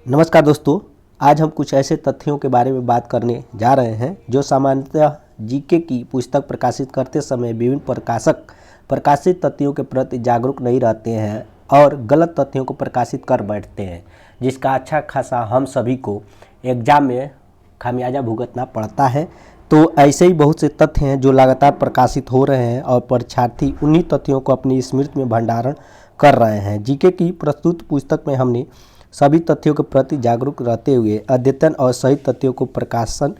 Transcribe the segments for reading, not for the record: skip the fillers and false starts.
नमस्कार दोस्तों, आज हम कुछ ऐसे तथ्यों के बारे में बात करने जा रहे हैं जो सामान्यतः जीके की पुस्तक प्रकाशित करते समय विभिन्न प्रकाशक प्रकाशित तथ्यों के प्रति जागरूक नहीं रहते हैं और गलत तथ्यों को प्रकाशित कर बैठते हैं, जिसका अच्छा खासा हम सभी को एग्जाम में खामियाजा भुगतना पड़ता है। तो ऐसे ही बहुत से तथ्य हैं जो लगातार प्रकाशित हो रहे हैं और परीक्षार्थी उन्हीं तथ्यों को अपनी स्मृति में भंडारण कर रहे हैं। जीके की प्रस्तुत पुस्तक में हमने सभी तथ्यों के प्रति जागरूक रहते हुए अद्यतन और सही तथ्यों को प्रकाशन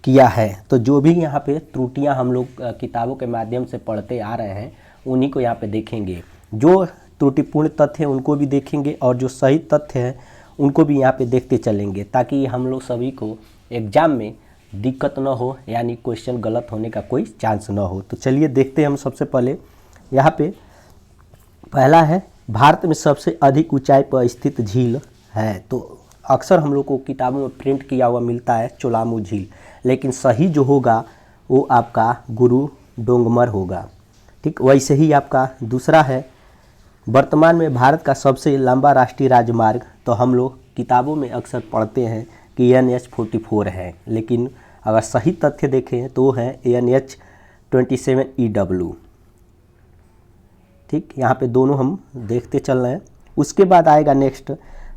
किया है। तो जो भी यहाँ पे त्रुटियाँ हम लोग किताबों के माध्यम से पढ़ते आ रहे हैं उन्हीं को यहाँ पे देखेंगे। जो त्रुटिपूर्ण तथ्य हैं उनको भी देखेंगे और जो सही तथ्य हैं उनको भी यहाँ पे देखते चलेंगे, ताकि हम लोग सभी को एग्जाम में दिक्कत न हो, यानी क्वेश्चन गलत होने का कोई चांस न हो। तो चलिए देखते हैं। हम सबसे पहले यहाँ पे पहला है, भारत में सबसे अधिक ऊंचाई पर स्थित झील है। तो अक्सर हम लोग को किताबों में प्रिंट किया हुआ मिलता है चोलामू झील, लेकिन सही जो होगा वो आपका गुरु डोंगमर होगा। ठीक वैसे ही आपका दूसरा है, वर्तमान में भारत का सबसे लंबा राष्ट्रीय राजमार्ग। तो हम लोग किताबों में अक्सर पढ़ते हैं कि NH-44 है, लेकिन अगर सही तथ्य देखें तो है NH-27EW। ठीक, यहाँ पे दोनों हम देखते चल रहे हैं। उसके बाद आएगा नेक्स्ट,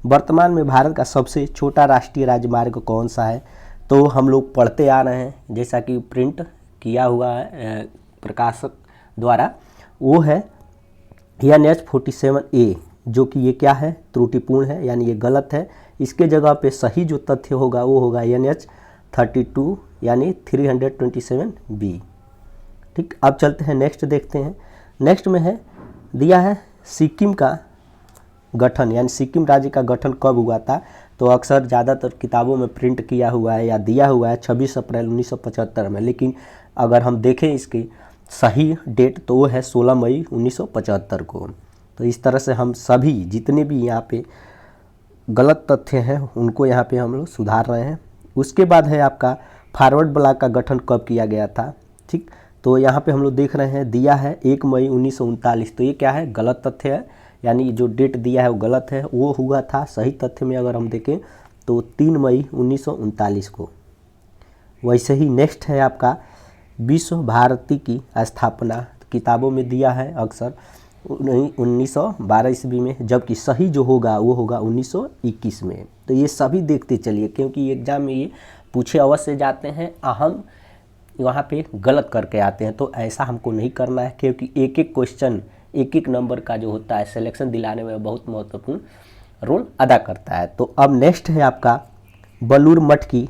वर्तमान में भारत का सबसे छोटा राष्ट्रीय राजमार्ग कौन सा है। तो हम लोग पढ़ते आ रहे हैं, जैसा कि प्रिंट किया हुआ है प्रकाशक द्वारा, वो है NH-47A, जो कि ये क्या है, त्रुटिपूर्ण है, यानी ये गलत है। इसके जगह पे सही जो तथ्य होगा वो होगा NH-32 यानी 327B। ठीक, अब चलते हैं नेक्स्ट देखते हैं। नेक्स्ट में है दिया है सिक्किम का गठन, यानी सिक्किम राज्य का गठन कब हुआ था। तो अक्सर ज़्यादातर किताबों में प्रिंट किया हुआ है या दिया हुआ है 26 अप्रैल 1975 में, लेकिन अगर हम देखें इसकी सही डेट तो वो है 16 मई 1975 को। तो इस तरह से हम सभी जितने भी यहाँ पे गलत तथ्य हैं उनको यहाँ पे हम लोग सुधार रहे हैं। उसके बाद है आपका फॉरवर्ड ब्लॉक का गठन कब किया गया था। ठीक, तो यहाँ पे हम लोग देख रहे हैं दिया है 1 मई 1939। तो ये क्या है, गलत तथ्य है, यानी जो डेट दिया है वो गलत है। वो हुआ था सही तथ्य में अगर हम देखें तो 3 मई 1939 को। वैसे ही नेक्स्ट है आपका विश्व भारती की स्थापना, किताबों में दिया है अक्सर 1912 ईस्वी में, जबकि सही जो होगा वो होगा 1921 में। तो ये सभी देखते चलिए, क्योंकि एग्जाम में ये पूछे अवश्य जाते हैं, हम वहाँ पे गलत करके आते हैं। तो ऐसा हमको नहीं करना है, क्योंकि एक एक क्वेश्चन एक एक नंबर का जो होता है सिलेक्शन दिलाने में बहुत महत्वपूर्ण रोल अदा करता है। तो अब नेक्स्ट है आपका बेलूर मठ की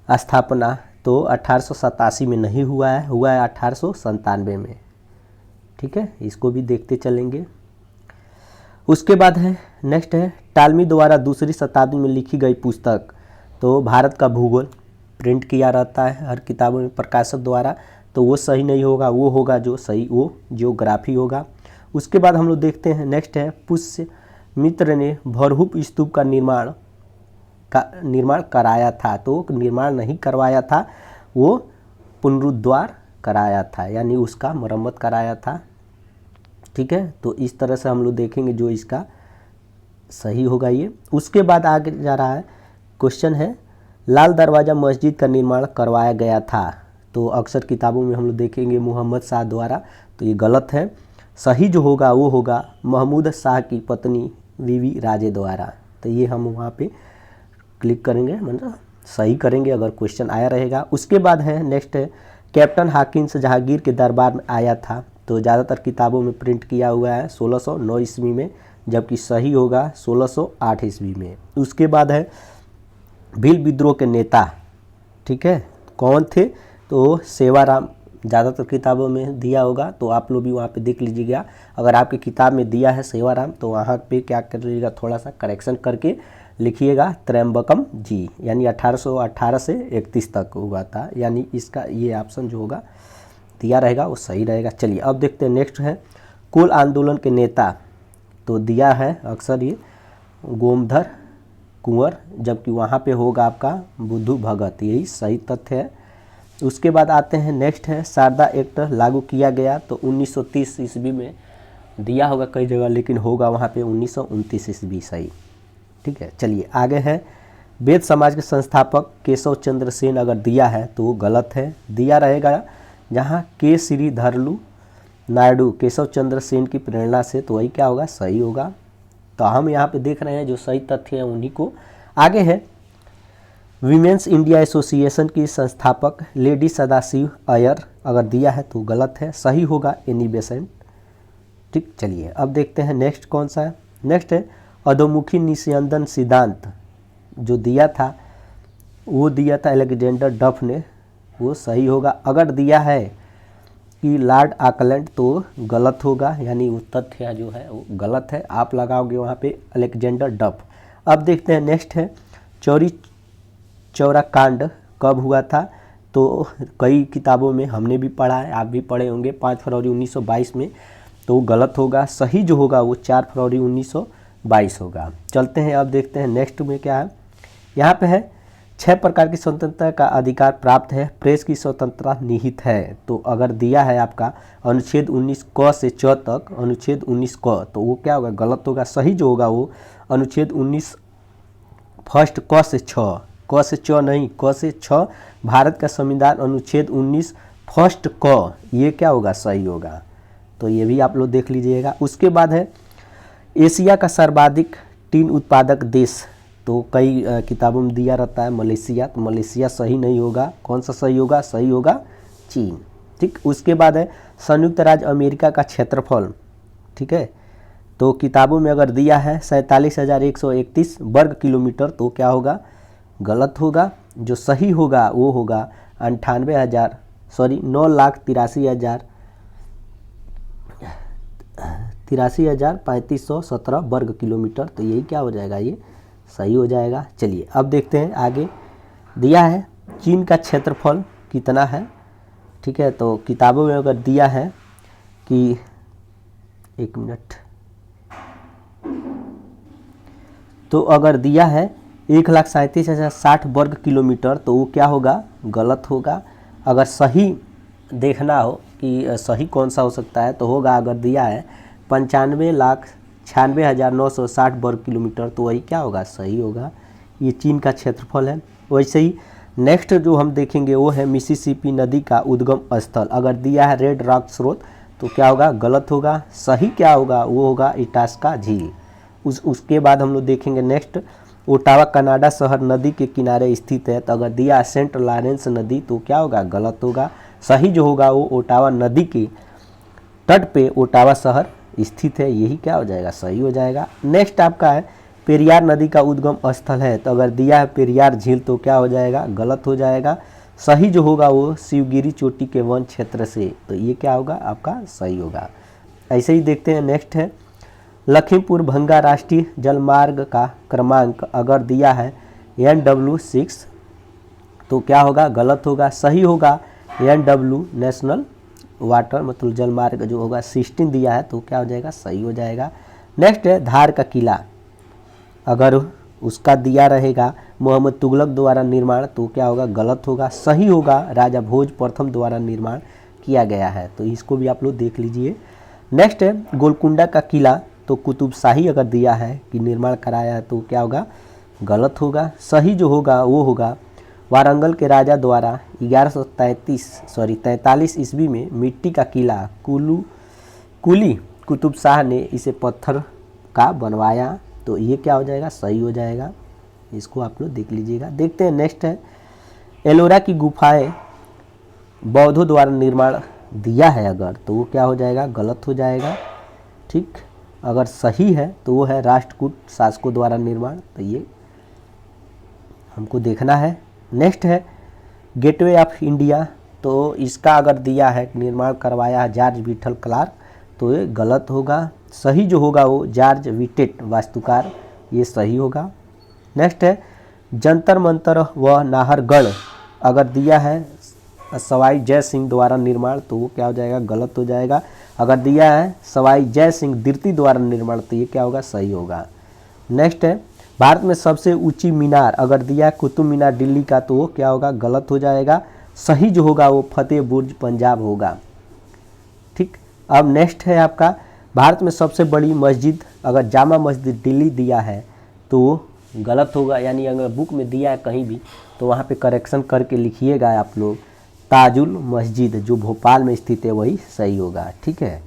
स्थापना। तो 1887 में नहीं हुआ है, हुआ है 1897 में। ठीक है, इसको भी देखते चलेंगे। उसके बाद है नेक्स्ट है टालमी द्वारा दूसरी शताब्दी में लिखी गई पुस्तक। तो भारत का भूगोल प्रिंट किया रहता है हर किताबों में प्रकाशक द्वारा, तो वो सही नहीं होगा, वो होगा जो सही वो ज्योग्राफी होगा। उसके बाद हम लोग देखते हैं नेक्स्ट है पुष्यमित्र ने भरहुप स्तूप का निर्माण कराया था। तो निर्माण नहीं करवाया था, वो पुनरुद्धार कराया था, यानी उसका मरम्मत कराया था। ठीक है, तो इस तरह से हम लोग देखेंगे जो इसका सही होगा ये। उसके बाद आगे जा रहा है क्वेश्चन है लाल दरवाज़ा मस्जिद का निर्माण करवाया गया था। तो अक्सर किताबों में हम लोग देखेंगे मोहम्मद शाह द्वारा, तो ये गलत है। सही जो होगा वो होगा महमूद शाह की पत्नी बीवी राजे द्वारा। तो ये हम वहाँ पे क्लिक करेंगे, मतलब सही करेंगे अगर क्वेश्चन आया रहेगा। उसके बाद है नेक्स्ट है कैप्टन हाकिन्स जहांगीर के दरबार में आया था। तो ज़्यादातर किताबों में प्रिंट किया हुआ है 1609 ईस्वी में, जबकि सही होगा 1608 ईस्वी में। उसके बाद है भील विद्रोह के नेता। ठीक है, कौन थे, तो सेवाराम। ज़्यादातर किताबों में दिया होगा, तो आप लोग भी वहाँ पे देख लीजिएगा। अगर आपकी किताब में दिया है सेवाराम तो वहाँ पे क्या कर लीजिएगा, थोड़ा सा करेक्शन करके लिखिएगा त्र्यंबकम जी, यानी 1818 से 31 तक हुआ था, यानी इसका ये ऑप्शन जो होगा दिया रहेगा वो सही रहेगा। चलिए अब देखते हैं नेक्स्ट है कोल आंदोलन के नेता। तो दिया है अक्सर ये गोमधर कुंवर, जबकि वहाँ पे होगा आपका बुद्धू भगत, यही सही तथ्य है। उसके बाद आते हैं नेक्स्ट है शारदा एक्ट लागू किया गया। तो 1930 ईस्वी में दिया होगा कई जगह, लेकिन होगा वहाँ पे 1929 ईस्वी सही। ठीक है, चलिए आगे है। वेद समाज के संस्थापक केशव चंद्र सेन अगर दिया है तो वो गलत है। दिया रहेगा जहाँ के श्रीधरलू नायडू केशव चंद्र सेन की प्रेरणा से, तो वही क्या होगा, सही होगा। तो हम यहाँ पे देख रहे हैं जो सही तथ्य है उन्हीं को। आगे है वीमेंस इंडिया एसोसिएशन की संस्थापक लेडी सदाशिव अय्यर अगर दिया है तो गलत है। सही होगा एनी बेसेंट। ठीक, चलिए अब देखते हैं नेक्स्ट कौन सा है। नेक्स्ट है अधोमुखी निस्यंदन सिद्धांत जो दिया था वो दिया था अलेक्जेंडर डफ ने, वो सही होगा। अगर दिया है कि लॉर्ड आकलैंड तो गलत होगा, यानी वो तथ्य जो है वो गलत है। आप लगाओगे वहाँ पे अलेक्जेंडर डफ। अब देखते हैं नेक्स्ट है चौरी चौरा कांड कब हुआ था, तो कई किताबों में हमने भी पढ़ा है, आप भी पढ़े होंगे 5 फरवरी 1922 में, तो गलत होगा। सही जो होगा वो 4 फरवरी 1922 होगा। चलते हैं अब देखते हैं नेक्स्ट में क्या है। यहाँ पे है 6 प्रकार की स्वतंत्रता का अधिकार प्राप्त है, प्रेस की स्वतंत्रता निहित है। तो अगर दिया है आपका अनुच्छेद 19 क से च तक, अनुच्छेद 19 क, तो वो क्या होगा, गलत होगा। सही जो होगा वो अनुच्छेद 19 फर्स्ट क से छ, क से च नहीं, क से छ, भारत का संविधान अनुच्छेद 19 फर्स्ट क, ये क्या होगा, सही होगा। तो ये भी आप लोग देख लीजिएगा। उसके बाद है एशिया का सर्वाधिक टीन उत्पादक देश, तो कई किताबों में दिया रहता है मलेशिया, तो मलेशिया सही नहीं होगा। कौन सा सही होगा, सही होगा चीन। ठीक, उसके बाद है संयुक्त राज्य अमेरिका का क्षेत्रफल, ठीक है, तो किताबों में अगर दिया है 47,131 वर्ग किलोमीटर, तो क्या होगा, गलत होगा। जो सही होगा वो होगा 9,83,3517 वर्ग किलोमीटर, तो यही क्या हो जाएगा, ये सही हो जाएगा। चलिए अब देखते हैं आगे। दिया है चीन का क्षेत्रफल कितना है, ठीक है, तो किताबों में अगर दिया है कि 1 मिनट, तो अगर दिया है 1,37,060 वर्ग किलोमीटर, तो वो क्या होगा, गलत होगा। अगर सही देखना हो कि सही कौन सा हो सकता है, तो होगा अगर दिया है 95,96,960 वर्ग किलोमीटर, तो वही क्या होगा, सही होगा। ये चीन का क्षेत्रफल है। वैसे ही नेक्स्ट जो हम देखेंगे वो है मिसिसिपी नदी का उद्गम स्थल। अगर दिया है रेड रॉक स्रोत, तो क्या होगा, गलत होगा। सही क्या होगा, वो होगा इटास्का झील। उसके बाद हम लोग देखेंगे नेक्स्ट ओटावा कनाडा शहर नदी के किनारे स्थित है, तो अगर दिया सेंट लॉरेंस नदी, तो क्या होगा, गलत होगा। सही जो होगा वो ओटावा नदी के तट पे ओटावा शहर स्थित है, यही क्या हो जाएगा, सही हो जाएगा। नेक्स्ट आपका है पेरियार नदी का उद्गम स्थल है, तो अगर दिया है पेरियार झील, तो क्या हो जाएगा, गलत हो जाएगा। सही जो होगा वो शिवगिरी चोटी के वन क्षेत्र से, तो ये क्या होगा, आपका सही होगा। ऐसे ही देखते हैं नेक्स्ट है लखीमपुर भंगा राष्ट्रीय जलमार्ग का क्रमांक अगर दिया है NW6, तो क्या होगा, गलत होगा। सही होगा NW नेशनल वाटर मतलब जलमार्ग जो होगा 16 दिया है, तो क्या हो जाएगा, सही हो जाएगा। नेक्स्ट है धार का किला, अगर उसका दिया रहेगा मोहम्मद तुगलक द्वारा निर्माण, तो क्या होगा, गलत होगा। सही होगा राजा भोज प्रथम द्वारा निर्माण किया गया है, तो इसको भी आप लोग देख लीजिए। नेक्स्ट है गोलकुंडा का किला, तो कुतुब शाही अगर दिया है कि निर्माण कराया है, तो क्या होगा, गलत होगा। सही जो होगा वो होगा वारंगल के राजा द्वारा 1143 ईस्वी में मिट्टी का किला कुली कुतुब शाह ने इसे पत्थर का बनवाया, तो ये क्या हो जाएगा, सही हो जाएगा। इसको आप लोग देख लीजिएगा। देखते हैं नेक्स्ट है एलोरा की गुफाएं बौद्धों द्वारा निर्माण दिया है अगर, तो वो क्या हो जाएगा, गलत हो जाएगा। ठीक, अगर सही है तो वो है राष्ट्रकूट शासकों द्वारा निर्माण, तो ये हमको देखना है। नेक्स्ट है गेटवे ऑफ इंडिया, तो इसका अगर दिया है निर्माण करवाया है जॉर्ज विठल क्लार्क, तो ये गलत होगा। सही जो होगा वो जॉर्ज विटेट वास्तुकार, ये सही होगा। नेक्स्ट है जंतर मंतर व नाहरगढ़, अगर दिया है सवाई जय सिंह द्वारा निर्माण, तो वो क्या हो जाएगा, गलत हो जाएगा। अगर दिया है सवाई जय सिंह द्वितीय द्वारा निर्माण, तो ये क्या होगा, सही होगा। नेक्स्ट है भारत में सबसे ऊंची मीनार, अगर दिया कुतुब मीनार दिल्ली का, तो वो क्या होगा, गलत हो जाएगा। सही जो होगा वो फतेह बुर्ज पंजाब होगा। ठीक, अब नेक्स्ट है आपका भारत में सबसे बड़ी मस्जिद, अगर जामा मस्जिद दिल्ली दिया है, तो गलत होगा, यानी अगर बुक में दिया है कहीं भी तो वहाँ पे करेक्शन करके लिखिएगा आप लोग। ताजुल मस्जिद जो भोपाल में स्थित है वही सही होगा, ठीक है।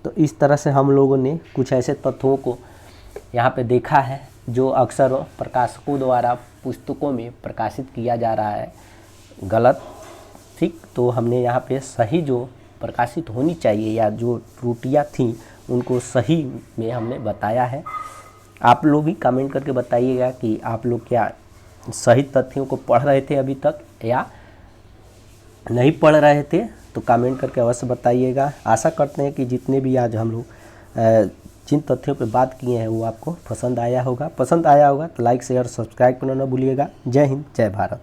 तो इस तरह से हम लोगों ने कुछ ऐसे तथ्यों को यहाँ पे देखा है जो अक्सर प्रकाशकों द्वारा पुस्तकों में प्रकाशित किया जा रहा है गलत, ठीक। तो हमने यहाँ पे सही जो प्रकाशित होनी चाहिए या जो त्रुटियाँ थी उनको सही में हमने बताया है। आप लोग भी कमेंट करके बताइएगा कि आप लोग क्या सही तथ्यों को पढ़ रहे थे अभी तक या नहीं पढ़ रहे थे, तो कमेंट करके अवश्य बताइएगा। आशा करते हैं कि जितने भी आज हम लोग जिन तथ्यों पे बात किए हैं वो आपको पसंद आया होगा। पसंद आया होगा तो लाइक शेयर सब्सक्राइब करना ना भूलिएगा। जय हिंद, जय भारत।